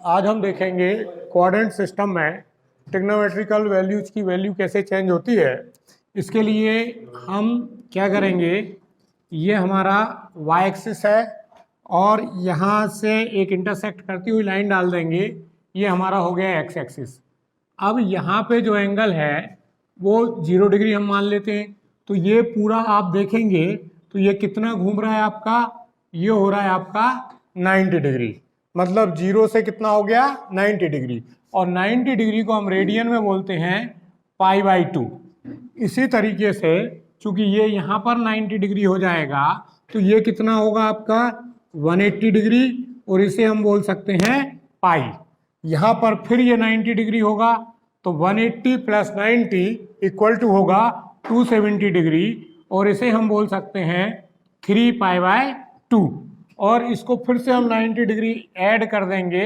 आज हम देखेंगे क्वाड्रेंट सिस्टम में ट्रिग्नोमेट्रिकल वैल्यूज की वैल्यू कैसे चेंज होती है। इसके लिए हम क्या करेंगे, ये हमारा वाई एक्सिस है और यहाँ से एक इंटरसेक्ट करती हुई लाइन डाल देंगे, ये हमारा हो गया एक्स एक्सिस। अब यहाँ पे जो एंगल है वो 0 डिग्री हम मान लेते हैं, तो ये पूरा आप देखेंगे तो ये कितना घूम रहा है आपका, ये हो रहा है आपका 90 डिग्री। मतलब 0 से कितना हो गया 90 डिग्री, और 90 डिग्री को हम रेडियन में बोलते हैं π/2। इसी तरीके से चूंकि ये यहाँ पर 90 डिग्री हो जाएगा तो ये कितना होगा आपका 180 डिग्री, और इसे हम बोल सकते हैं पाई। यहाँ पर फिर ये 90 डिग्री होगा तो 180 प्लस 90 इक्वल टू होगा 270 डिग्री, और इसे हम बोल सकते हैं 3π/2। और इसको फिर से हम 90 डिग्री ऐड कर देंगे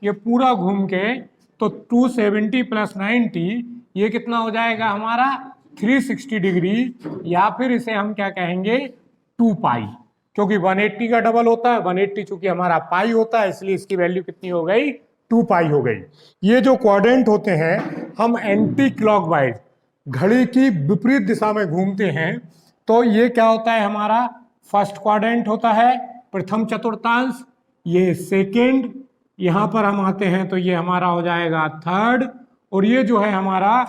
ये पूरा घूम के, तो 270 प्लस 90 ये कितना हो जाएगा हमारा 360 डिग्री, या फिर इसे हम क्या कहेंगे 2π, क्योंकि 180 का डबल होता है। 180 चूंकि हमारा पाई होता है इसलिए इसकी वैल्यू कितनी हो गई 2π हो गई। ये जो क्वाड्रेंट होते हैं हम एंटी क्लॉकवाइज घड़ी की विपरीत दिशा में घूमते हैं, तो ये क्या होता है हमारा फर्स्ट क्वाड्रेंट होता है, प्रथम चतुर्थांश, ये सेकेंड, यहाँ पर हम आते हैं तो ये हमारा हो जाएगा थर्ड, और ये जो है हमारा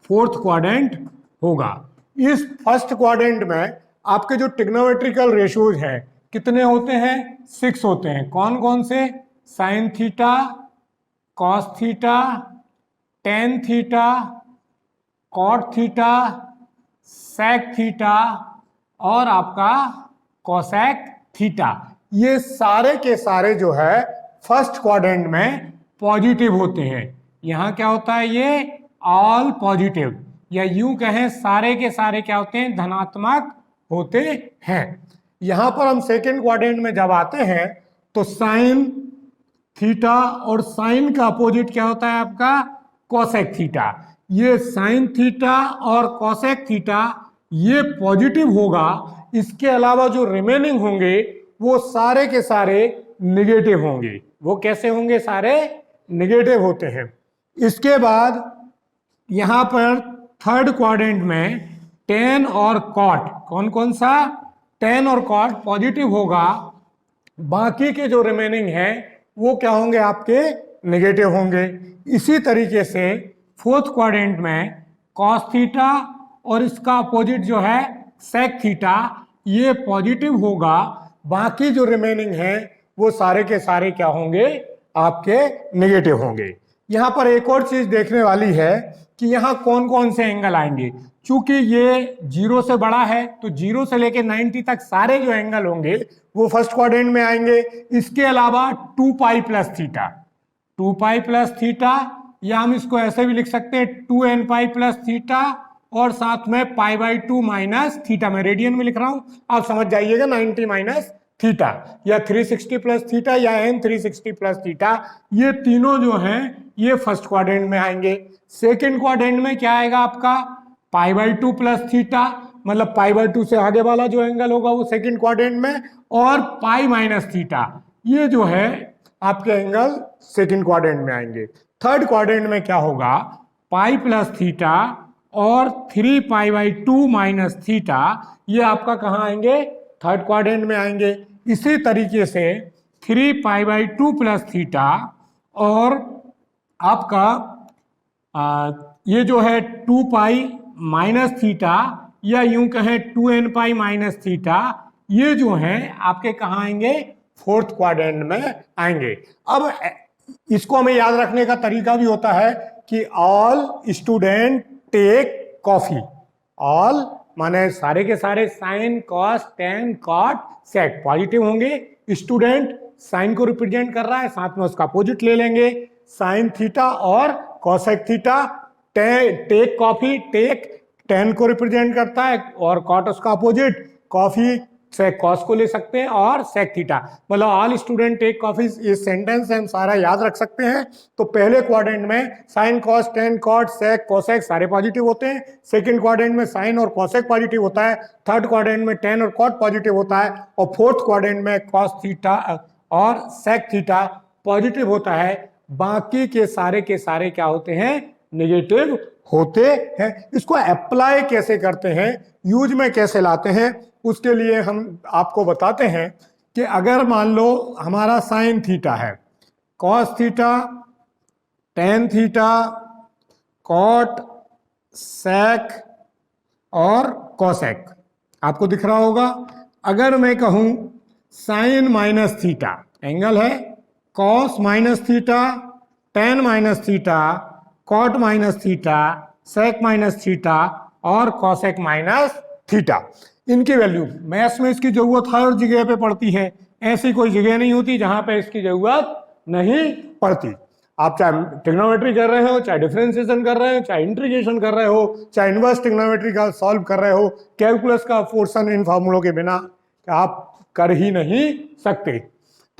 फोर्थ क्वाड्रेंट होगा। इस फर्स्ट क्वाड्रेंट में आपके जो ट्रिग्नोमेट्रिकल रेशियोज हैं कितने होते हैं 6 होते हैं। कौन कौन से, sine theta, cos theta, tan theta, cot theta, sec theta और आपका कोसेक थीटा। ये सारे के सारे जो है फर्स्ट क्वाड्रेंट में पॉजिटिव होते हैं। यहाँ क्या होता है, ये ऑल पॉजिटिव, या यूं कहें सारे के सारे क्या होते हैं धनात्मक होते हैं। यहाँ पर हम सेकेंड क्वाड्रेंट में जब आते हैं तो साइन थीटा, और साइन का अपोजिट क्या होता है आपका कोसेक थीटा। ये साइन थीटा और कोसेक थीटा ये पॉजिटिव होगा, इसके अलावा जो रिमेनिंग होंगे वो सारे के सारे निगेटिव होंगे। वो कैसे होंगे, सारे निगेटिव होते हैं। इसके बाद यहाँ पर थर्ड क्वाड्रेंट में टेन और कॉट, कौन कौन सा, टेन और कॉट पॉजिटिव होगा, बाकी के जो रिमेनिंग है वो क्या होंगे आपके नेगेटिव होंगे। इसी तरीके से फोर्थ क्वाड्रेंट में कॉस थीटा और इसका अपोजिट जो है सेक थीटा ये पॉजिटिव होगा, बाकी जो रिमेनिंग है वो सारे के सारे क्या होंगे आपके नेगेटिव होंगे। यहाँ पर एक और चीज देखने वाली है कि यहाँ कौन कौन से एंगल आएंगे। चूंकि ये 0 से बड़ा है तो 0 से लेके 90 तक सारे जो एंगल होंगे वो फर्स्ट क्वाड्रेंट में आएंगे। इसके अलावा 2π प्लस थीटा, 2π प्लस थीटा, या हम इसको ऐसे भी लिख सकते हैं 2nπ प्लस थीटा, और साथ में π/2 माइनस थीटा। मैं रेडियन में लिख रहा हूं, आप समझ जाइएगा 90 माइनस थीटा, या 360 प्लस थीटा, या n 360 प्लस थीटा। ये तीनों जो हैं ये फर्स्ट क्वाड्रेंट में आएंगे। सेकेंड क्वाड्रेंट में क्या आएगा आपका π/2 प्लस थीटा, मतलब π/2 से आगे वाला जो एंगल होगा वो सेकेंड क्वाड्रेंट में, और π माइनस थीटा ये जो है आपके एंगल सेकेंड क्वाड्रेंट में आएंगे। थर्ड क्वाड्रेंट में क्या होगा, पाई प्लस थीटा और 3π/2 माइनस थीटा, ये आपका कहाँ आएंगे थर्ड क्वाड्रेंट में आएंगे। इसी तरीके से 3π/2 प्लस थीटा और आपका ये जो है 2π माइनस थीटा, या यूं कहें 2nπ माइनस थीटा, ये जो हैं आपके कहाँ आएंगे फोर्थ क्वाड्रेंट में आएंगे। अब इसको हमें याद रखने का तरीका भी होता है कि all student take coffee. All माने सारे के सारे sine cos tan cot sec positive होंगे। स्टूडेंट साइन को रिप्रेजेंट कर रहा है, साथ में उसका अपोजिट ले लेंगे, साइन थीटा और cosec theta. Take coffee, take tan को रिप्रेजेंट करता है और कॉट उसका अपोजिट, कॉफी से कॉस को ले सकते हैं, और सेक थीटा। मतलब ऑल स्टूडेंट टेक कॉफी, इस सेंटेंस हम सारा याद रख सकते हैं। तो पहले क्वाड्रेंट में sine cos tan cot sec cosec सारे पॉजिटिव होते हैं। सेकंड क्वाड्रेंट में साइन और कोसेक पॉजिटिव होता है। थर्ड क्वाड्रेंट में टेन और कॉट पॉजिटिव होता है, और फोर्थ क्वाड्रेंट में कॉस थीटा और सेक थीटा पॉजिटिव होता है, बाकी के सारे क्या होते हैं, नेगेटिव होते हैं। इसको अप्लाई कैसे करते हैं, यूज में कैसे लाते हैं, उसके लिए हम आपको बताते हैं कि अगर मान लो हमारा साइन थीटा है, cos theta, tan theta, cot, sec और कॉसेक, आपको दिख रहा होगा। अगर मैं कहूं साइन माइनस थीटा, एंगल है cos minus theta, tan minus theta, cot minus theta, sec minus theta और कॉसेक माइनस थीटा, इनकी वैल्यू मैथ्स में इसकी जरूरत हर जगह पे पड़ती है, ऐसी कोई जगह नहीं होती जहां पे इसकी जरूरत नहीं पड़ती। आप चाहे ट्रिग्नोमेट्री कर रहे हो, चाहे डिफरेंशिएशन कर रहे हो, चाहे इंटीग्रेशन कर रहे हो, चाहे इनवर्स ट्रिग्नोमेट्री का सॉल्व कर रहे हो, कैलकुलस का पोर्शन इन फॉर्मूलों के बिना आप कर ही नहीं सकते।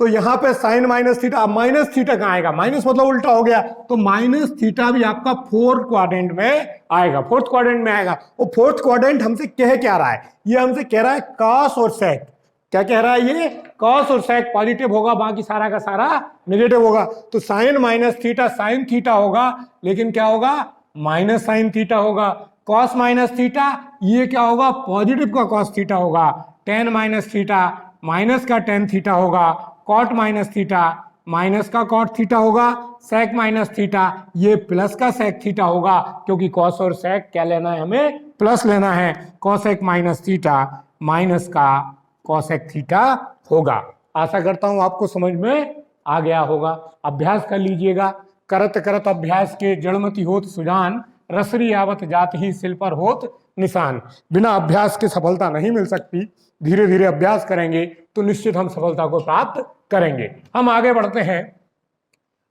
तो यहाँ पे sine minus theta, minus theta कहाँ आएगा, माइनस मतलब उल्टा हो गया, तो माइनस थीटा भी आपका फोर्थ क्वाड्रेंट में आएगा, फोर्थ क्वाड्रेंट में आएगा। और फोर्थ क्वाड्रेंट हमसे कह क्या रहा है, ये हमसे कह रहा है कॉस और सेक, क्या कह रहा है ये, कॉस और सेक पॉजिटिव होगा, बाकी सारा का सारा नेगेटिव होगा। तो sine minus theta sine theta होगा, लेकिन क्या होगा, माइनस साइन थीटा होगा। कॉस माइनस थीटा ये क्या होगा, पॉजिटिव का कॉस थीटा होगा। टेन माइनस थीटा माइनस का टेन थीटा होगा। कॉट माइनस थीटा माइनस का कॉट थीटा होगा। सेक माइनस थीटा ये प्लस का सेक थीटा होगा, क्योंकि कॉस और सेक क्या लेना है, हमें प्लस लेना है। कॉसेक माइनस थीटा माइनस का कॉसेक थीटा होगा। आशा करता हूं आपको समझ में आ गया होगा। अभ्यास कर लीजिएगा। करत करत अभ्यास के जड़मति होत सुजान, रसरी आवत जात ही सिल पर होत निशान। बिना अभ्यास के सफलता नहीं मिल सकती, धीरे धीरे अभ्यास करेंगे तो निश्चित हम सफलता को प्राप्त करेंगे। हम आगे बढ़ते हैं।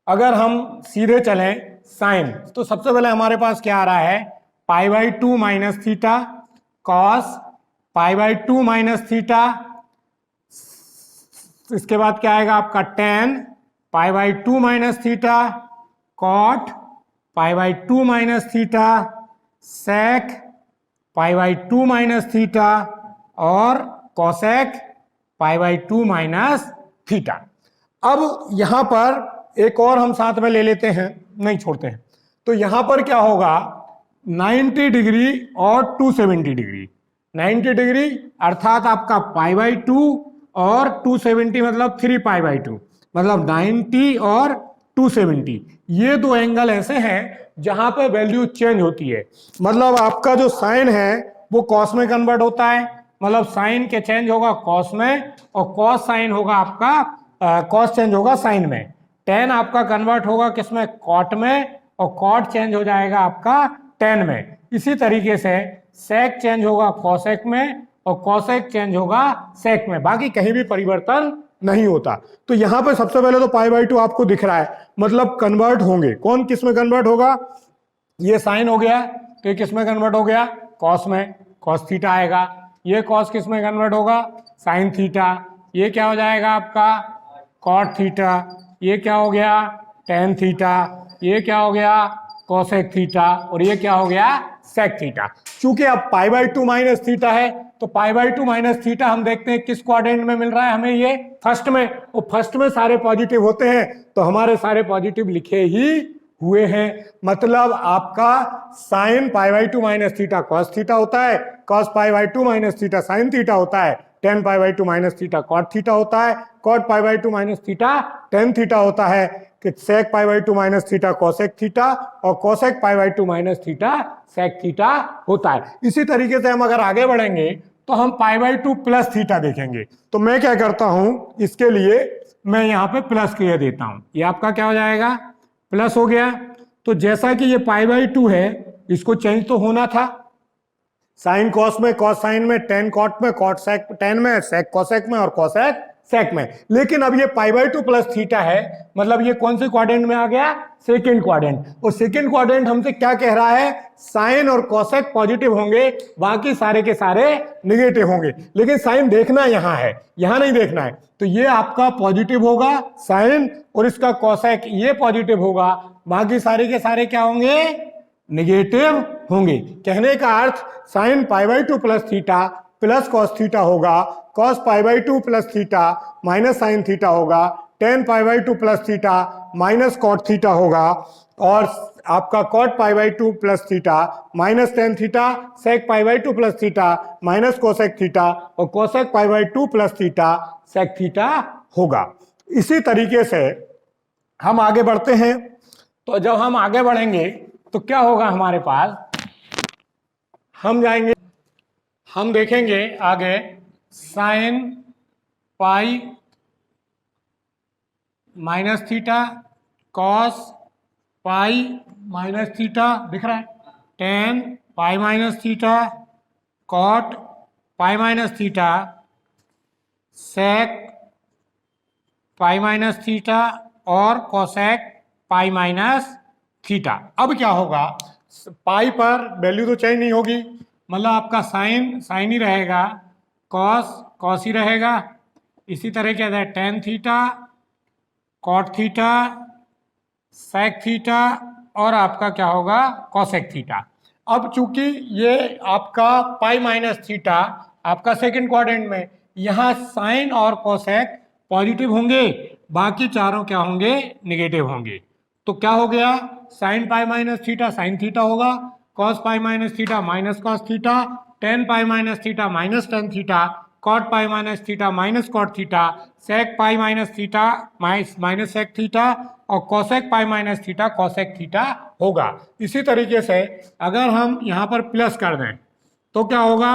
अगर हम सीधे चलें साइन, तो सबसे पहले हमारे पास क्या आ रहा है, pi by two minus theta cos pi by two minus theta, इसके बाद क्या आएगा आपका tan pi by two minus theta, cot pi by two minus theta, sec pi by two minus theta और cosec pi by two minus theta. अब यहां पर एक और हम साथ में ले लेते हैं, नहीं छोड़ते हैं। तो यहां पर क्या होगा, 90 डिग्री और 270 डिग्री। 90 डिग्री अर्थात आपका पाई बाई टू और 270 मतलब 3 पाई बाई टू, मतलब 90 और 270। ये दो एंगल ऐसे हैं जहां पे वैल्यू चेंज होती है। मतलब आपका जो साइन है वो कॉस में कन्वर्ट होता है, मतलब साइन के चेंज होगा कॉस में, और कॉस साइन होगा आपका कॉस चेंज होगा साइन में। टेन आपका कन्वर्ट होगा किसमें, कॉट में, और कॉट चेंज हो जाएगा आपका टेन में। इसी तरीके से सेक चेंज होगा कॉसेक में और कॉसेक चेंज होगा सेक में, बाकी कहीं भी परिवर्तन नहीं होता। तो यहां पे सबसे पहले तो पाई बाई टू आपको दिख रहा है, मतलब कन्वर्ट होंगे। कौन किस में कन्वर्ट होगा, ये साइन हो गया तो ये किस में कन्वर्ट हो गया, कॉस में, कॉस थीटा आएगा। ये कॉस किस में कन्वर्ट होगा, साइन थीटा। ये क्या हो जाएगा आपका कॉट थीटा। ये क्या हो गया टेन थीटा। ये क्या हो गया कॉसेक थीटा, और ये क्या हो गया सेक थीटा। चूंकि अब pi by two minus theta है तो pi by two minus theta हम देखते हैं किस क्वाड्रेंट में मिल रहा है हमें, ये फर्स्ट में। और फर्स्ट में सारे पॉजिटिव होते हैं तो हमारे सारे पॉजिटिव लिखे ही हुए हैं। मतलब आपका sine pi by two minus theta cos theta होता है, cos pi by two minus theta sine theta होता है, tan pi by two minus theta cot theta होता है, cot pi by two minus theta tan theta होता है, कि sec pi by two minus theta cosec theta और cosec pi by two minus theta sec theta होता है। इसी तरीके से हम अगर आगे बढ़ेंगे तो हम पाई बाई टू प्लस थीटा देखेंगे। तो मैं क्या करता हूं, इसके लिए मैं यहाँ पे प्लस कह देता हूं, ये आपका क्या हो जाएगा प्लस हो गया। तो जैसा कि ये पाई बाई टू है, इसको चेंज तो होना था, साइन कॉस में, कॉस साइन में, टेन कॉट में, कॉट सेक टेन में, सेक कॉसेक में और कॉसेक सेक में। लेकिन अब ये पाई बाई टू प्लस थीटा है, मतलब ये कौन से क्वाड्रेंट में आ गया, सेकंड क्वाड्रेंट। और सेकंड क्वाड्रेंट हमसे क्या कह रहा है, साइन और कॉसेक पॉजिटिव होंगे, बाकी सारे के सारे नेगेटिव होंगे। लेकिन साइन देखना यहां है, यहां नहीं देखना है। तो ये आपका पॉजिटिव होगा साइन, और इसका कॉसेक ये पॉजिटिव होगा, बाकी सारे के सारे क्या होंगे, नेगेटिव होंगे। कहने का अर्थ sine pi by two plus theta plus cos theta होगा, cos pi by two plus theta minus sine theta होगा, tan pi by two plus theta minus cot theta होगा, और आपका cot pi by two plus theta minus tan theta, sec pi by two plus theta minus cosec theta, और cosec pi by two plus theta sec theta होगा। इसी तरीके से हम आगे बढ़ते हैं। तो जब हम आगे बढ़ेंगे तो क्या होगा हमारे पास, हम जाएंगे, हम देखेंगे आगे sine pi minus theta cos pi minus theta, दिख रहा है, tan pi minus theta cot pi minus theta sec pi minus theta और कोसेक पाई माइनस थीटा। अब क्या होगा, पाई पर वैल्यू तो चेंज नहीं होगी, मतलब आपका साइन साइन ही रहेगा, कॉस कॉस ही रहेगा, इसी तरह क्या है tan theta cot theta sec theta और आपका क्या होगा कोसेक थीटा। अब चूंकि ये आपका पाई माइनस थीटा आपका सेकंड क्वाड्रेंट में, यहाँ साइन और कोसेक पॉजिटिव होंगे, बाकी चारों क्या होंगे निगेटिव होंगे। तो क्या हो गया, sine pi minus theta sine theta होगा, cos pi minus theta minus cos theta, tan pi minus theta minus tan theta, cot pi minus theta minus cot theta, sec pi minus theta minus sec theta, और cosec pi minus theta cosec theta होगा। इसी तरीके से अगर हम यहाँ पर plus कर दें तो क्या होगा,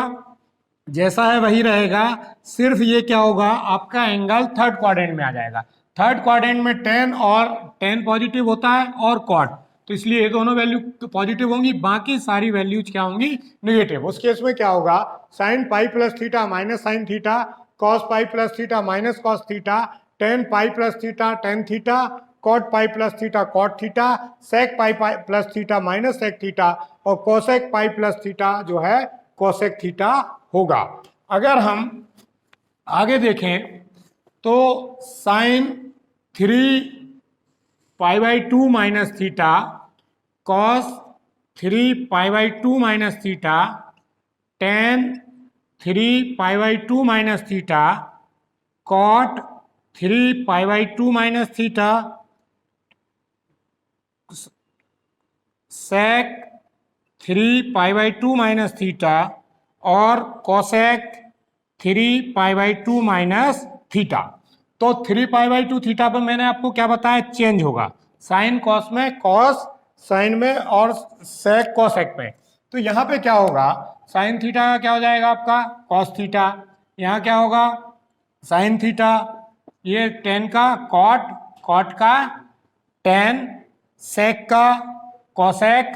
जैसा है वही रहेगा, सिर्फ ये क्या होगा आपका एंगल थर्ड क्वाड्रेंट में आ जाएगा। थर्ड क्वाड्रेंट में टेन और टेन पॉजिटिव होता है और कॉट, तो इसलिए ये दोनों वैल्यू पॉजिटिव होंगी, बाकी सारी वैल्यूज क्या होंगी निगेटिव। उस केस में क्या होगा, sine pi plus theta minus sine theta, cos pi plus theta minus cos theta, tan pi plus theta tan theta, cot pi plus theta cot theta, sec pi plus theta minus sec theta, और cosec pi plus theta जो है cosec theta होगा। अगर हम आगे देखें तो sine three pi by two minus theta cos three pi by two minus theta, tan three pi by two minus theta, cot three pi by two minus theta, sec three pi by two minus theta और cosec three pi by two minus theta. तो three pi by two theta पर मैंने आपको क्या बताया, change होगा, sine cos में cos sine में और सेक कोसेक में। तो यहाँ पे क्या होगा, साइन थीटा का क्या हो जाएगा आपका कॉस थीटा, यहाँ क्या होगा साइन थीटा, ये टेन का कॉट, कॉट का टेन, सेक का कोसेक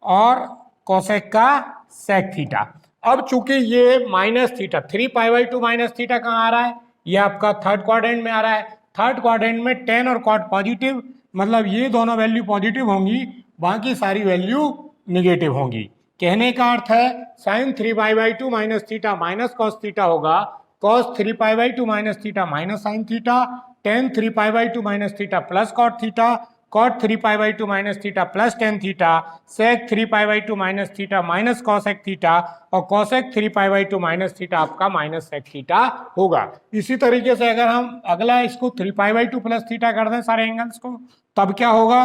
और कोसेक का सेक थीटा। अब चूंकि ये minus theta three pi by two minus theta कहाँ आ रहा है, ये आपका थर्ड क्वाड्रेंट में आ रहा है। थर्ड क्वाड्रेंट में टेन और कॉट पॉजिटिव, मतलब ये दोनों वैल्यू पॉजिटिव होंगी, बाकी सारी वैल्यू निगेटिव होंगी। कहने का अर्थ है sine three pi by two minus theta minus cos theta होगा, cos three pi by two minus theta minus sine theta, tan three pi by two minus theta plus cot theta, cot three pi by two minus theta plus tan theta, sec three pi by two minus theta minus cosec theta, और cosec three pi by two minus theta आपका minus sec theta होगा। इसी तरीके से अगर हम अगला इसको three pi by two plus theta कर दें सारे एंगल्स को, तब क्या होगा,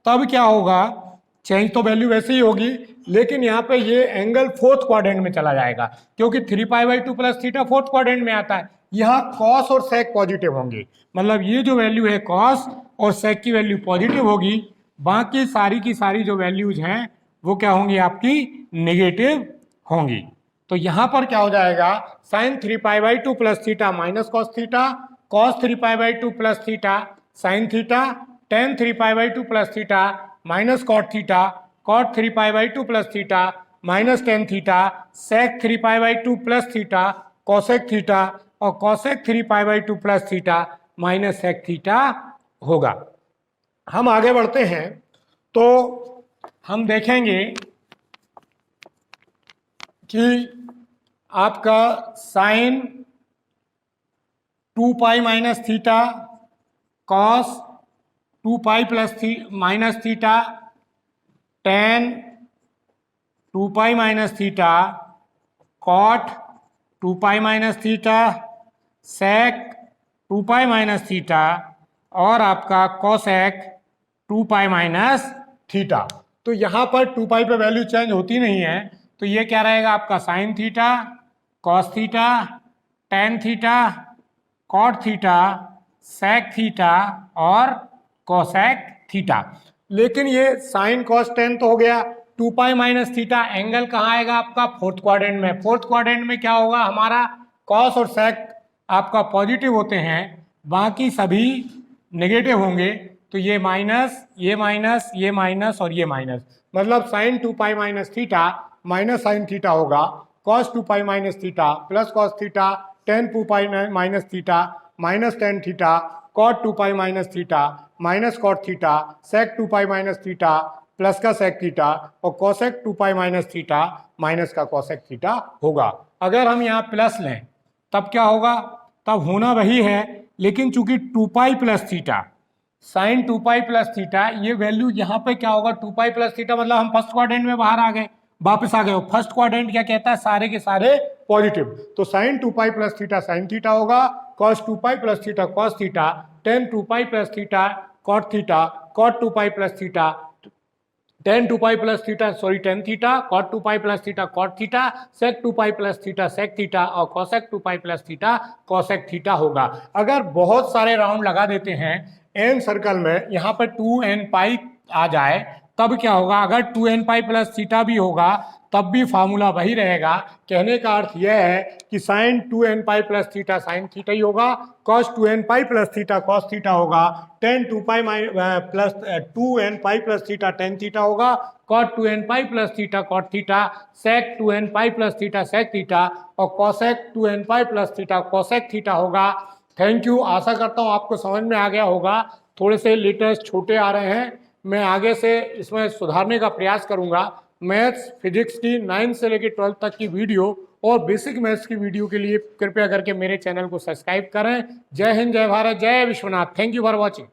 तब क्या होगा, चेंज तो वैल्यू वैसे ही होगी, लेकिन यहाँ पे ये एंगल फोर्थ क्वाड्रेंट में चला जाएगा, क्योंकि three pi by two plus theta fourth quadrant में आता है। यहाँ कॉस और सेक पॉजिटिव होंगे, मतलब ये जो वैल्यू है कॉस और सेक की वैल्यू पॉजिटिव होगी, बाकी सारी की सारी जो वैल्यूज हैं वो क्या होंगी आपकी नेगेटिव होंगी। तो यहाँ पर क्या हो जाएगा, sine three pi by two plus theta minus cos theta, cos three pi by two plus theta sine theta, tan three pi by two plus theta minus cot theta, cot three pi by two plus theta minus tan theta, sec three pi by two plus theta cosec theta, और cosec three pi by two plus theta minus sec theta होगा। हम आगे बढ़ते हैं तो हम देखेंगे कि आपका sine two pi minus theta cos two pi plus minus theta, tan two pi minus theta, cot two pi minus theta, sec two pi minus theta, और आपका कोसेक 2 पाई माइनस थीटा। तो यहाँ पर 2 पाई पे वैल्यू चेंज होती नहीं है, तो ये क्या रहेगा आपका sine theta, cos theta, tan theta, cot theta, sec theta और कोसेक थीटा। लेकिन ये साइन कॉस टेन तो हो गया, 2 पाई माइनस थीटा एंगल कहाँ आएगा आपका फोर्थ क्वाड्रेंट में। फोर्थ क्वाड्रेंट में क्या होगा हमारा, कॉस और सेक आपका पॉजिटिव होते हैं, बाकी सभी नेगेटिव होंगे। तो ये माइनस, ये माइनस, ये माइनस और ये माइनस, मतलब sine 2 pi minus theta minus sine theta होगा, cos 2 pi minus theta plus cos theta, tan 2 pi minus theta minus tan theta, cot 2 pi minus theta minus cot theta, sec 2 pi minus theta plus का sec theta और cosec 2 pi minus theta minus का cosec theta होगा। अगर हम यहाँ plus लें तब क्या होगा, तब होना वही है, लेकिन चूंकि 2 pi plus theta, sine 2 pi plus theta, ये वैल्यू यहाँ पे क्या होगा 2 पाई प्लस थीटा, मतलब हम फर्स्ट क्वाड्रेंट में बाहर आ गए, वापस आ गए। फर्स्ट क्वाड्रेंट क्या कहता है, सारे के सारे पॉजिटिव। तो sine 2 pi plus theta sine theta होगा, cos 2 pi plus theta cos theta, tan 2 pi plus theta cot theta, cot 2 pi plus theta tan 2 pi plus theta sorry tan theta, cot 2 pi plus theta cot theta, sec 2 pi plus theta sec theta और cosec 2 pi plus theta cosec theta होगा। अगर बहुत सारे round लगा देते हैं N circle में, यहाँ पर 2n पाई आ जाए तब क्या होगा, अगर 2n पाई प्लस थीटा भी होगा तब भी फार्मूला वही रहेगा। कहने का अर्थ यह है कि sine 2n pi plus theta sine theta ही होगा, cos 2n pi plus theta cos theta होगा, tan 2 pi plus 2n pi plus theta tan theta होगा, cot 2n pi plus theta cot theta, sec 2n pi plus theta sec theta और cosec 2n pi plus theta cosec theta होगा। Thank you, आशा करता हूँ आपको समझ में आ गया होगा। थोड़े से लेटेस्ट छोटे आ रहे हैं, मैं आगे से इसमें सुधारने का प्रयास करूंगा। मैथ्स फिजिक्स की 9 से लेकर 12 तक की वीडियो और बेसिक मैथ्स की वीडियो के लिए कृपया करके मेरे चैनल को सब्सक्राइब करें। जय हिंद, जय भारत, जय Vishwanath. Thank you for watching.